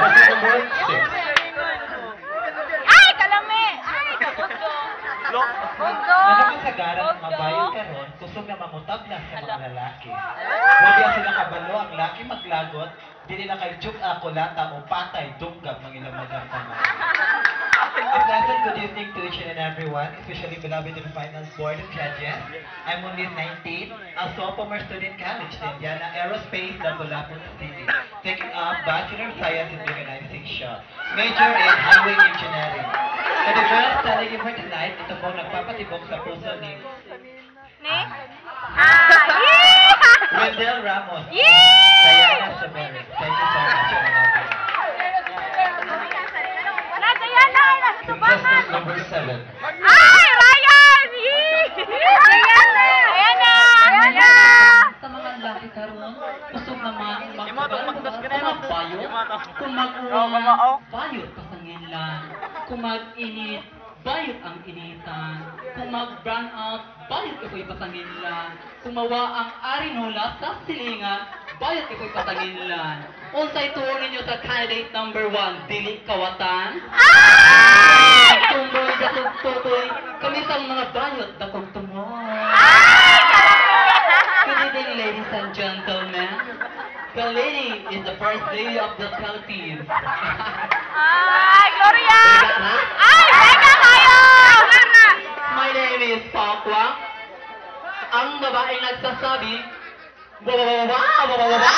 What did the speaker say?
Question number 6. Ay, kalami! Ay, kabundo! Bundo! Nakakasagaran ng mga bayo karon, kusog na mamutabla sa mga lalaki. Pwede sila kabalo ang laki maglagot, dili na kay juk ako lata o patay dunggab mga ilamadang taman. A pleasant good evening to each and everyone, especially beloved in the finance board of judges. I'm only 19, a sophomore student college in Indiana Aerospace, Lapu-Lapu City, taking up Bachelor of Science in Organization, major in Highway Engineering. And the girls telling you for tonight, ito po nagpapatibok sa puso ni Wendell Ramos, Diana Severin. Thank you so much. Contestant number 7. Ay, Ryan! Diana! Sa mga lalaki karon, usog naman magbayo, kung bayot pasangin lang, kung mag-init, bayot ang initan, kung mag-burn out, bayot iko'y pasangin lang, kung mawa ang arinola sa silingan, bayot iko'y pasangin lang. Unsay tuon ninyo sa candidate number 1, dili kawatan? Kung mo'y dakog tutoy, kami sa mga bayot dakog tumoy. Good evening, ladies and gentlemen. The lady is the first lady of the Philippines. Ay, Gloria! Ay, teka kayo! My name is Pakwa. Ang babaeng nagsasabi, wow, wow, wow, wow, wow, wow.